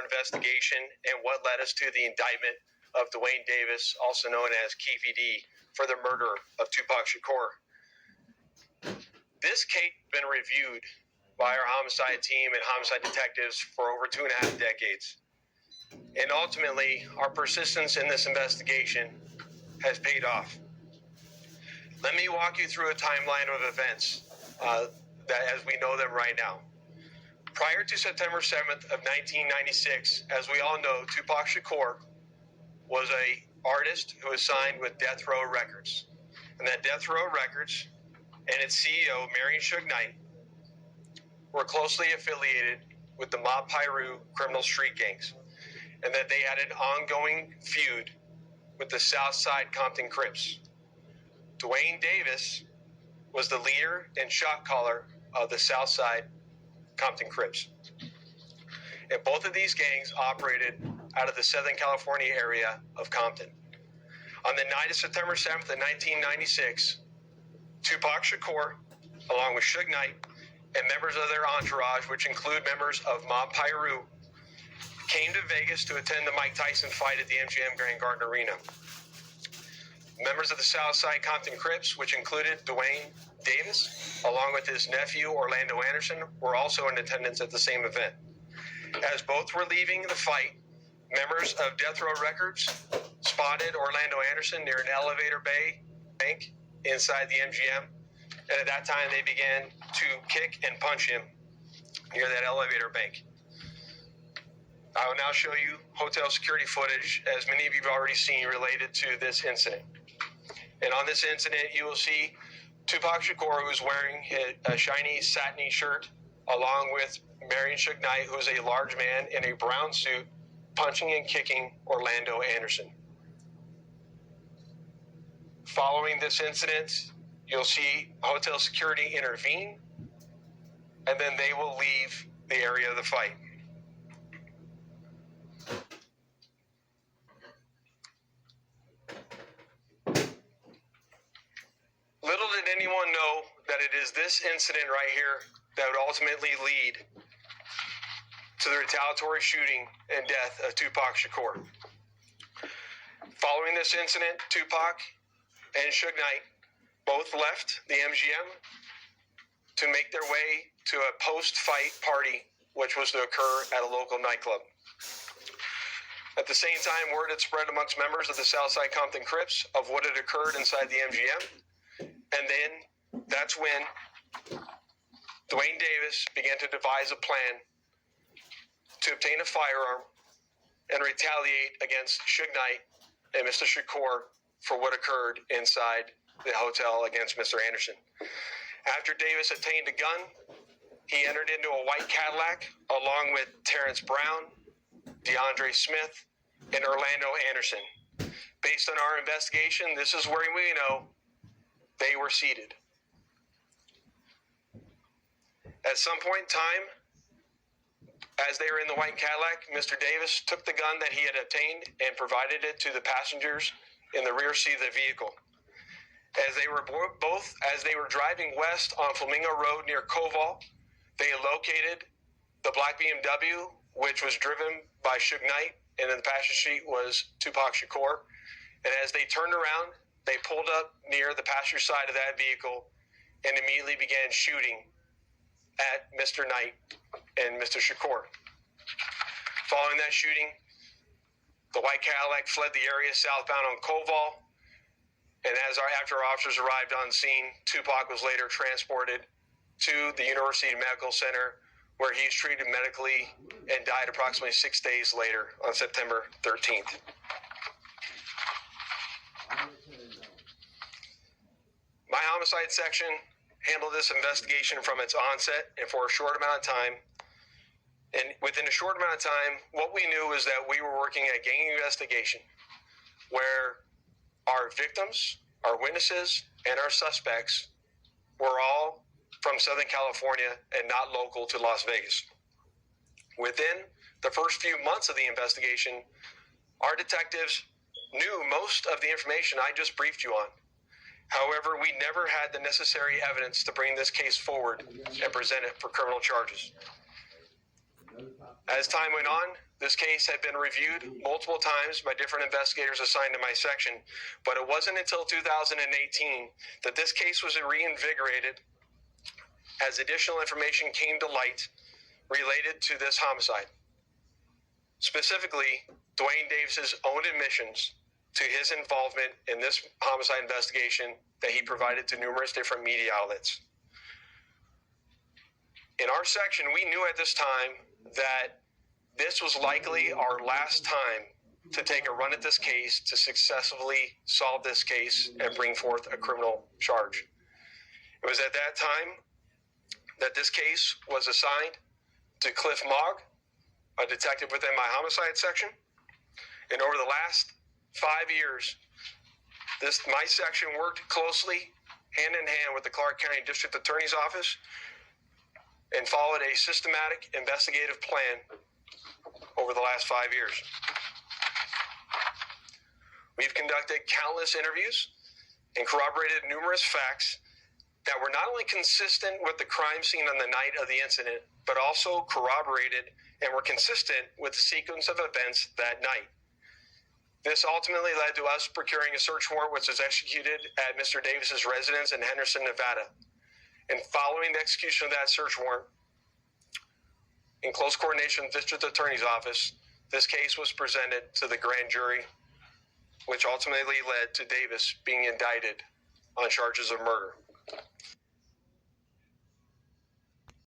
our investigation and what led us to the indictment of Dwayne Davis, also known as Keefe D, for the murder of Tupac Shakur. This case has been reviewed by our homicide team and homicide detectives for over 2.5 decades. And ultimately, our persistence in this investigation has paid off. Let me walk you through a timeline of events that as we know them right now. Prior to September 7th of 1996, as we all know, Tupac Shakur was an artist who was signed with Death Row Records. And that Death Row Records and its CEO, Marion Suge Knight, were closely affiliated with the Mob Piru criminal street gangs, and that they had an ongoing feud with the Southside Compton Crips. Dwayne Davis was the leader and shot caller of the Southside Compton Crips. And both of these gangs operated out of the Southern California area of Compton. On the night of September 7th of 1996, Tupac Shakur, along with Suge Knight, and members of their entourage, which include members of Mob Piru, came to Vegas to attend the Mike Tyson fight at the MGM Grand Garden Arena. Members of the Southside Compton Crips, which included Dwayne Davis, along with his nephew Orlando Anderson, were also in attendance at the same event. As both were leaving the fight, members of Death Row Records spotted Orlando Anderson near an elevator bay bank inside the MGM, and at that time they began to kick and punch him near that elevator bank. I will now show you hotel security footage, as many of you have already seen, related to this incident. And on this incident, you will see Tupac Shakur, who's wearing a shiny satiny shirt, along with Marion Suge Knight, who is a large man in a brown suit, punching and kicking Orlando Anderson. Following this incident, you'll see hotel security intervene, and then they will leave the area of the fight. Little did anyone know that it is this incident right here that would ultimately lead to the retaliatory shooting and death of Tupac Shakur. Following this incident, Tupac and Suge Knight both left the MGM to make their way to a post-fight party, which was to occur at a local nightclub. At the same time, word had spread amongst members of the Southside Compton Crips of what had occurred inside the MGM. And then that's when Dwayne Davis began to devise a plan to obtain a firearm and retaliate against Suge Knight and Mr. Shakur for what occurred inside the hotel against Mr. Anderson. After Davis obtained a gun, he entered into a white Cadillac along with Terrence Brown, DeAndre Smith, and Orlando Anderson. Based on our investigation, this is where we know they were seated. At some point in time, as they were in the white Cadillac, Mr. Davis took the gun that he had obtained and provided it to the passengers in the rear seat of the vehicle. As they were driving west on Flamingo Road near Koval, they located the black BMW, which was driven by Suge Knight, and in the passenger seat was Tupac Shakur. And as they turned around, they pulled up near the passenger side of that vehicle and immediately began shooting at Mr. Knight and Mr. Shakur. Following that shooting, the white Cadillac fled the area southbound on Koval, and after our officers arrived on scene, Tupac was later transported to the University Medical Center, where he was treated medically and died approximately 6 days later on September 13th. My homicide section handled this investigation from its onset and for a short amount of time. And within a short amount of time, what we knew was that we were working a gang investigation where our victims, our witnesses, and our suspects were all from Southern California and not local to Las Vegas. Within the first few months of the investigation, our detectives knew most of the information I just briefed you on. However, we never had the necessary evidence to bring this case forward and present it for criminal charges. As time went on, this case had been reviewed multiple times by different investigators assigned to my section, but it wasn't until 2018 that this case was reinvigorated as additional information came to light related to this homicide. Specifically, Dwayne Davis's own admissions to his involvement in this homicide investigation that he provided to numerous different media outlets. In our section, we knew at this time that this was likely our last time to take a run at this case to successfully solve this case and bring forth a criminal charge. It was at that time that this case was assigned to Cliff Mogg, a detective within my homicide section. And over the last 5 years, my section worked closely, hand in hand with the Clark County District Attorney's Office and followed a systematic investigative plan over the last 5 years. We've conducted countless interviews and corroborated numerous facts that were not only consistent with the crime scene on the night of the incident, but also corroborated and were consistent with the sequence of events that night. This ultimately led to us procuring a search warrant which was executed at Mr. Davis's residence in Henderson, Nevada. And following the execution of that search warrant, in close coordination with the District Attorney's Office, this case was presented to the grand jury, which ultimately led to Davis being indicted on charges of murder.